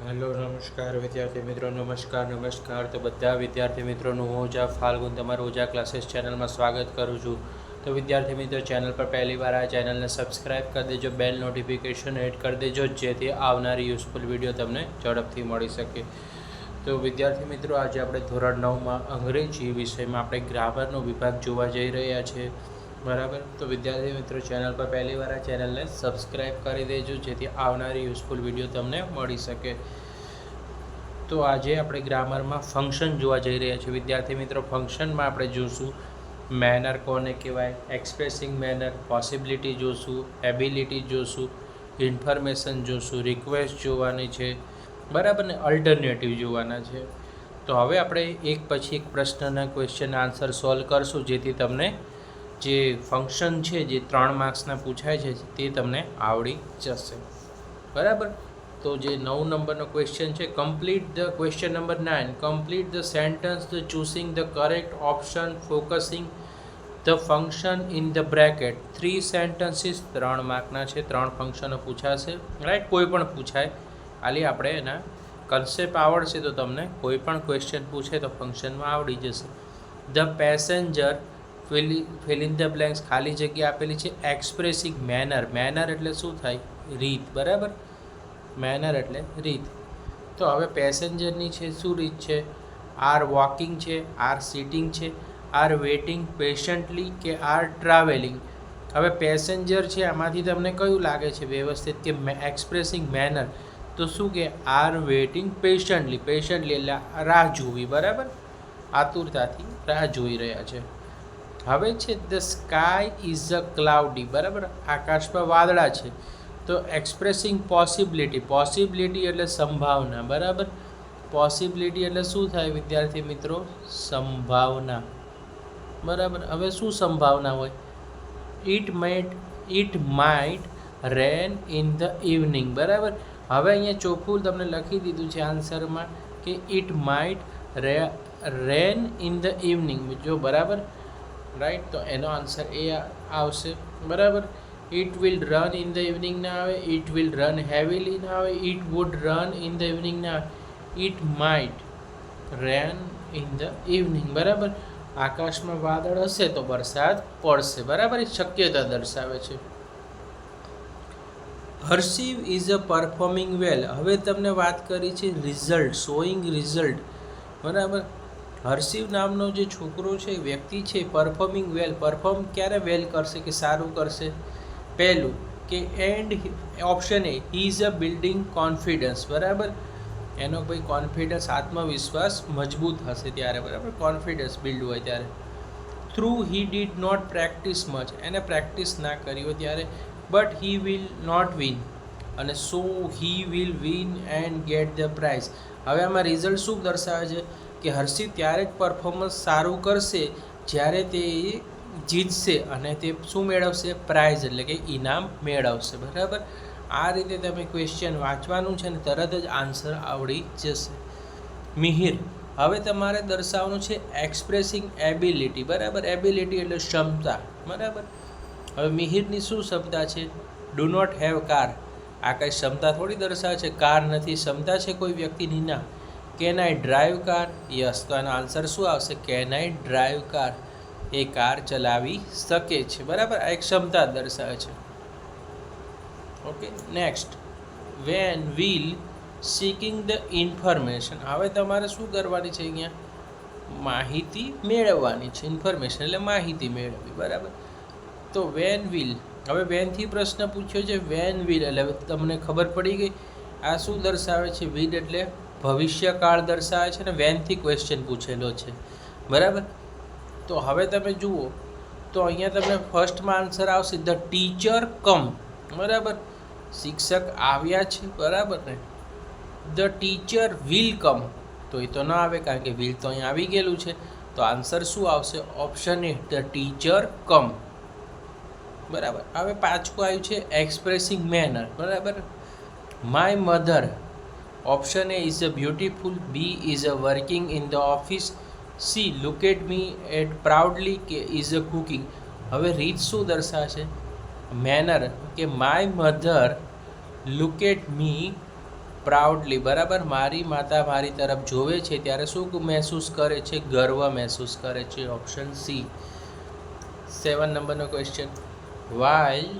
Hello નમસ્કાર વિદ્યાર્થી મિત્રો, નમસ્કાર. તો બધા વિદ્યાર્થી મિત્રોનું હું ઓજા ફાલ્ગુન તમારું ઓજા ક્લાસીસ ચેનલમાં સ્વાગત કરું છું. તો વિદ્યાર્થી મિત્રો, ચેનલ પર પહેલી વાર આ ચેનલને સબસ્ક્રાઈબ કરી દેજો, બેલ નોટિફિકેશન એડ કરી દેજો, જેથી આવનારી યુઝફુલ વિડીયો તમને ઝડપથી મળી શકે. તો વિદ્યાર્થી મિત્રો, આજે આપણે ધોરણ 9માં અંગ્રેજી વિષયમાં આપણે ગ્રામરનો વિભાગ જોવા જઈ રહ્યા છીએ. બરાબર. તો વિદ્યાર્થી મિત્રો, ચેનલ પર પહેલી વાર આ ચેનલને સબસ્ક્રાઈબ કરી દેજો, જેથી આવનારી યુઝફુલ વિડીયો તમને મળી શકે. તો આજે આપણે ગ્રામરમાં ફંક્શન જોવા જઈ રહ્યા છીએ. વિદ્યાર્થી મિત્રો, ફંક્શનમાં આપણે જોઈશું મેનર કોને કહેવાય, એક્સપ્રેસિંગ મેનર, પોસિબિલિટી જોઈશું, એબિલિટી જોઈશું, ઇન્ફોર્મેશન જોઈશું, રિક્વેસ્ટ જોવાની છે, બરાબર ને, અલ્ટરનેટિવ જોવાના છે. તો હવે આપણે એક પછી એક પ્રશ્નના ક્વેશ્ચન આન્સર સોલ્વ કરશું, જેથી તમને જે ફંક્શન છે જે 3 માર્ક્સના પૂછાય છે તે તમને આવડી જશે. બરાબર. તો જે 9 નંબરનો ક્વેશ્ચન છે, complete the question number 9, complete the sentence the choosing the correct option, focusing the function in the bracket. 3 sentences 3 માર્કના છે, 3 ફંક્શનો પૂછાશે, રાઈટ. કોઈ પણ પૂછાય, ખાલી આપણે એના કન્સેપ્ટ આવડશે તો તમને કોઈ પણ ક્વેશ્ચન પૂછે તો ફંક્શનમાં આવડી જશે. The passenger fill in the blanks, ખાલી જગ્યા આપેલી છે. એક્સપ્રેસિંગ મેનર, મેનર એટલે શું થાય? રીત. બરાબર. મેનર એટલે રીત. તો હવે પેસેન્જરની છે શું રીત છે? આર વોકિંગ છે, આર સિટિંગ છે, આર વેઇટિંગ પેશન્ટલી કે આર ટ્રાવેલિંગ. હવે પેસેન્જર છે, આમાંથી તમને કયું લાગે છે વ્યવસ્થિત કે એક્સપ્રેસિંગ મેનર? તો શું કે આર વેઇટિંગ પેશન્ટલી. પેશન્ટલી એટલે રાહ જોવી. બરાબર. આતુરતાથી રાહ જોઈ રહ્યા છે. હવે છે the sky is a cloudy. બરાબર. આકાશમાં વાદળા છે. તો એક્સપ્રેસિંગ પોસિબિલિટી, પોસિબિલિટી એટલે સંભાવના. બરાબર. પોસિબિલિટી એટલે શું થાય વિદ્યાર્થી મિત્રો? સંભાવના. બરાબર. હવે શું સંભાવના હોય? It might rain in the evening. બરાબર. હવે અહીંયા ચોખ્ખું તમને લખી દીધું છે આન્સરમાં કે it might rain in the evening. જો બરાબર, રાઈટ. તો એનો આન્સર એ આવશે. બરાબર. It will run in the evening ના આવે, ઇટ વિલ રન હેવીલી ના આવે, it would run in the evening ના આવે, it might rain in the evening. બરાબર. આકાશમાં વાદળ હશે તો વરસાદ પડશે. બરાબર. એ શક્યતા દર્શાવે છે. હર્ષિવ ઇઝ અ પરફોર્મિંગ વેલ. હવે તમને વાત કરી છે રિઝલ્ટ, શોઈંગ રિઝલ્ટ. બરાબર. હર્ષિવ નામનો જે છોકરો છે, વ્યક્તિ છે, પરફોર્મિંગ વેલ. પરફોર્મ ક્યારે વેલ કરશે કે સારું કરશે? પહેલું કે and option A, he is a building confidence. બરાબર. એનો ભાઈ કોન્ફિડન્સ, આત્મવિશ્વાસ મજબૂત હશે ત્યારે. બરાબર. કોન્ફિડન્સ બિલ્ડ હોય ત્યારે. Through he did not practice much, એને પ્રેક્ટિસ ના કરી હોય ત્યારે. But he will not win, અને so he will win and get the prize. હવે આમાં રિઝલ્ટ શું દર્શાવે છે કે હર્ષિત ત્યારે જ પરફોર્મન્સ સારું કરશે જ્યારે તે જીતશે અને તે શું મેળવશે? પ્રાઇઝ એટલે કે ઇનામ મેળવશે. બરાબર. આ રીતે તમે ક્વેશ્ચન વાંચવાનું છે ને તરત જ આન્સર આવડી જશે. મિહિર, હવે તમારે દર્શાવવાનું છે એક્સપ્રેસિંગ એબિલિટી. બરાબર. એબિલિટી એટલે ક્ષમતા. બરાબર. હવે મિહિરની શું ક્ષમતા છે? Do not have car. આ કંઈ ક્ષમતા થોડી દર્શાવે છે? કાર નથી. ક્ષમતા છે કોઈ વ્યક્તિની? ના. Can I drive car? Yes. તો આનો આન્સર શું આવશે? Can I drive car. A car ચલાવી શકે છે. બરાબર. આ એક ક્ષમતા દર્શાવે છે. Okay. Next, when will seeking the information. હવે તમારે શું કરવાની છે? અહીંયા માહિતી મેળવવાની છે. ઇન્ફોર્મેશન એટલે માહિતી મેળવવી. બરાબર. તો વેન વિલ, હવે વેનથી પ્રશ્ન પૂછ્યો છે. વેન વિલ એટલે તમને ખબર પડી ગઈ આ શું દર્શાવે છે? વિલ એટલે ભવિષ્યકાળ દર્શાવે છે ને વેનથી ક્વેશ્ચન પૂછેલો છે. બરાબર. તો હવે તમે જુઓ તો અહીંયા તમને ફર્સ્ટમાં આન્સર આવશે ધ ટીચર કમ. બરાબર. શિક્ષક આવ્યા છે. બરાબર ને. ધ ટીચર વિલ કમ, તો એ તો ના આવે કારણ કે વિલ તો અહીંયા આવી ગયેલું છે. તો આન્સર શું આવશે? Option A, the teacher come. બરાબર. હવે પાછું આવ્યું છે એક્સપ્રેસિંગ મેનર. બરાબર. My mother, option A is a beautiful, B is a working in the office, C look at me at proudly કે ઇઝ અ કુકિંગ. હવે રીત શું દર્શાવશે? મેનર કે my mother look at me proudly, બરાબર. મારી માતા મારી તરફ જોવે છે ત્યારે શું મહેસૂસ કરે છે? ગર્વ મહેસૂસ કરે છે. Option C. 7 નંબરનો question, while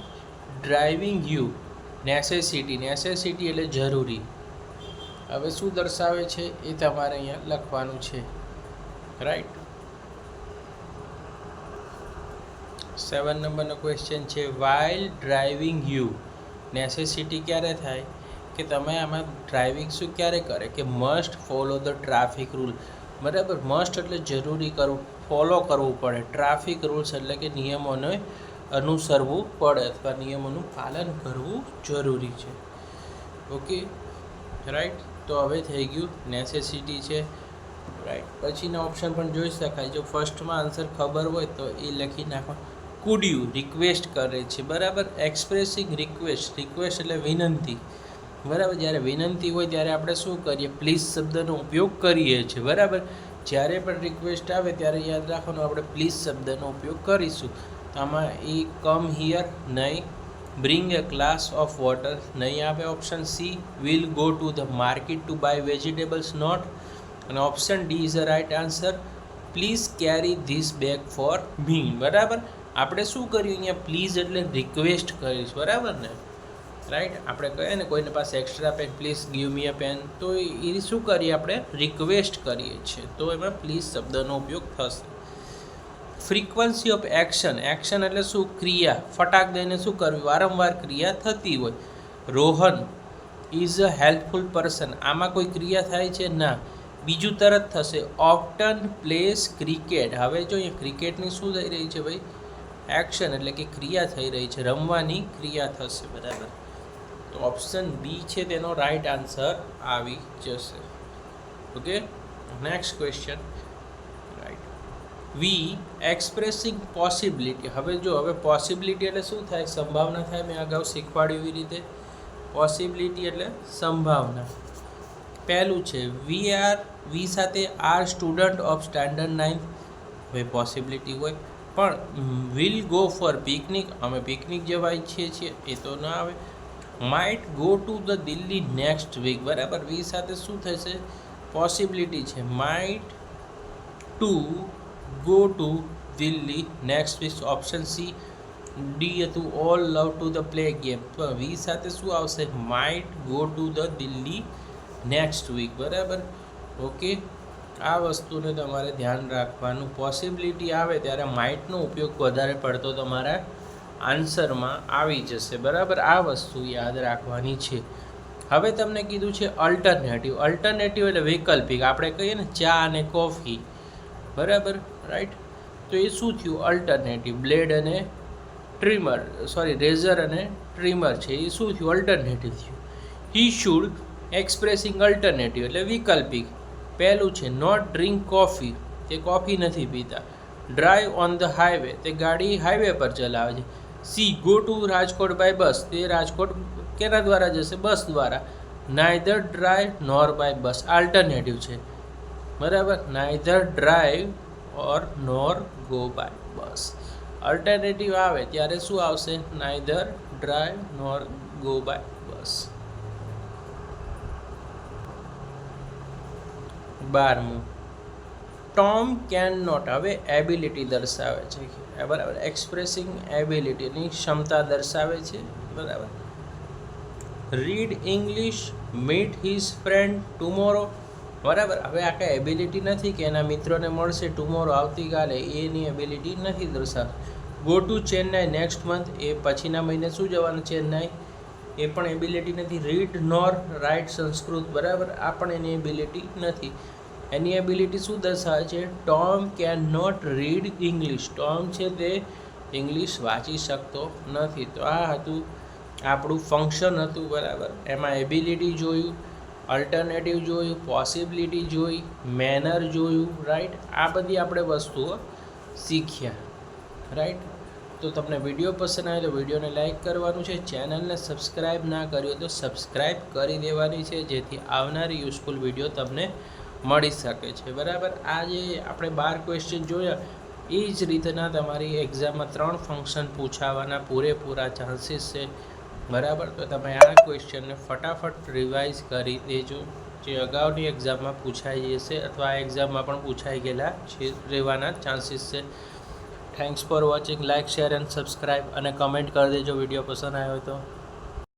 driving you necessity. Necessity એટલે જરૂરી. હવે શું દર્શાવે છે એ તમારે અહીંયા લખવાનું છે, રાઈટ. 7 નંબરનો ક્વેશ્ચન છે, વાઇલ ડ્રાઇવિંગ યુ નેસેસિટી ક્યારે થાય કે તમે આમાં ડ્રાઇવિંગ શું ક્યારે કરે કે must follow the traffic rule, બરાબર. મસ્ટ એટલે જરૂરી કરવું, ફોલો કરવું પડે. ટ્રાફિક રૂલ્સ એટલે કે નિયમોને અનુસરવું પડે અથવા નિયમોનું પાલન કરવું જરૂરી છે. Okay, right. તો હવે થઈ ગયું નેસેસિટી છે, રાઈટ. પછીના ઓપ્શન પણ જોઈ શકાય. જો ફર્સ્ટમાં આન્સર ખબર હોય તો એ લખી નાખવા. કુડ યુ રિક્વેસ્ટ કરે છે, બરાબર. Expressing request. રિક્વેસ્ટ એટલે વિનંતી, બરાબર. જ્યારે વિનંતી હોય ત્યારે આપણે શું કરીએ? પ્લીઝ શબ્દનો ઉપયોગ કરીએ છીએ, બરાબર. જ્યારે પણ રિક્વેસ્ટ આવે ત્યારે યાદ રાખવાનું આપણે પ્લીઝ શબ્દનો ઉપયોગ કરીશું. તો આમાં એ કમ હિયર નહીં, bring a glass of water નહીં આવે. Option C, will go to the market to buy vegetables not. અને option D is a right answer, please carry this bag for me, બરાબર. આપણે શું કર્યું અહીંયા? પ્લીઝ એટલે રિક્વેસ્ટ કરીશ, બરાબર ને, રાઈટ. આપણે કહીએ ને કોઈને પાસે extra pen, please give me a pen, તો એ શું કરીએ? આપણે રિક્વેસ્ટ કરીએ છીએ, તો એમાં પ્લીઝ શબ્દનો ઉપયોગ થશે. Frequency of action. એક્શન એટલે શું? ક્રિયા. ફટાક દઈને શું કરવી? વારંવાર ક્રિયા થતી હોય. Rohan is a helpful person. આમાં કોઈ ક્રિયા થાય છે? ના. બીજું તરત થશે, ઓફટન પ્લેસ ક્રિકેટ. હવે જો અહીંયા ક્રિકેટની શું થઈ રહી છે ભાઈ? એક્શન એટલે કે ક્રિયા થઈ રહી છે, રમવાની ક્રિયા થશે, બરાબર. તો ઓપ્શન બી છે તેનો રાઈટ આન્સર આવી જશે. Okay, next question, right. We expressing possibility. હવે જો, હવે પોસિબિલિટી એટલે શું થાય? સંભાવના થાય. મેં અગાઉ શીખવાડ્યું એવી રીતે. પોસિબિલિટી એટલે સંભાવના. પહેલું છે, વી સાથે R student of standard 9th. હવે પોસિબિલિટી હોય પણ વિલ ગો ફોર પિકનિક, અમે પિકનિક જવા ઈચ્છીએ છીએ, એ તો ના આવે. Might go to the Delhi next week, બરાબર. વી સાથે શું થશે? પોસિબિલિટી છે, might to go to Delhi next week. Option C. D હતું all love to the play game. તો વી સાથે શું આવશે? Might go to the Delhi next week, બરાબર. ઓકે, આ વસ્તુને તમારે ધ્યાન રાખવાનું. પોસિબિલિટી આવે ત્યારે માઇટનો ઉપયોગ વધારે પડતો તમારા આન્સરમાં આવી જશે, બરાબર. આ વસ્તુ યાદ રાખવાની છે. હવે તમને કીધું છે અલ્ટરનેટિવ. અલ્ટરનેટિવ એટલે વૈકલ્પિક. આપણે કહીએ ને ચા અને કોફી, બરાબર, રાઈટ. તો એ શું થયું? અલ્ટરનેટિવ. બ્લેડ અને ટ્રીમર, સોરી, રેઝર અને ટ્રીમર છે, એ શું થયું? અલ્ટરનેટિવ થયું. હી શુડ એક્સપ્રેસિંગ અલ્ટરનેટિવ એટલે વૈકલ્પિક. પહેલું છે, નોટ ડ્રિંક કોફી, તે કોફી નથી પીતા. ડ્રાઈવ ઓન ધ હાઈવે, તે ગાડી હાઈવે પર ચલાવે છે. C, go to Rajkot by bus, તે રાજકોટ કેના દ્વારા જશે? બસ દ્વારા. Neither drive nor by bus, alternative છે, બરાબર. Neither drive or nor go by bus. Alternative આવે ત્યારે શું આવશે? Neither drive nor go by bus. 12મું, ટોમ કેન નોટ. હવે એબિલિટી દર્શાવે છે, બરાબર. એક્સપ્રેસિંગ એબિલિટીની ક્ષમતા દર્શાવે છે, બરાબર. Read English, meet his friend tomorrow, બરાબર. હવે આ કાંઈ એબિલિટી નથી કે એના મિત્રોને મળશે ટુમોરો, આવતીકાલે, એની એબિલિટી નથી દર્શાવતી. Go to Chennai next month, એ પછીના મહિને શું જવાનું? ચેન્નાઈ, એ પણ એબિલિટી નથી. રીડ નોર રાઇટ સંસ્કૃત, બરાબર. આ પણ એની એબિલિટી નથી. એની એબિલિટી શું દર્શાવે છે? Tom can not read English. Tom છે તે ઇંગ્લિશ વાંચી શકતો નથી. તો આ હતું આપણું ફંક્શન હતું, બરાબર. એમાં એબિલિટી જોયું, અલ્ટરનેટિવ જોયું, પોસિબિલિટી જોઈ, મેનર જોયું, રાઈટ. આ બધી આપણે વસ્તુઓ શીખ્યા, રાઈટ. તો તમને વિડીયો પસંદ આવે તો વિડીયોને લાઇક કરવાનું છે. ચેનલને સબસ્ક્રાઈબ ના કર્યો તો સબસ્ક્રાઈબ કરી દેવાની છે, જેથી આવનારી યુઝફુલ વિડીયો તમને મળી શકે છે, બરાબર. આ જે આપણે 12 ક્વેશ્ચન જોયા, એ જ રીતના તમારી એક્ઝામમાં 3 ફંક્શન પૂછાવાના પૂરેપૂરા ચાન્સીસ છે. બરાબર. તો તમે આ ક્વેશ્ચનને ફટાફટ રિવાઇઝ કરી દેજો, જે અગાઉની એક્ઝામમાં પૂછાઈ જશે અથવા આ એક્ઝામમાં પણ પૂછાઈ ગયેલા છે, રહેવાના ચાન્સીસ છે. Thanks for watching. Like, share and subscribe અને કમેન્ટ કરી દેજો વિડીયો પસંદ આવ્યો તો.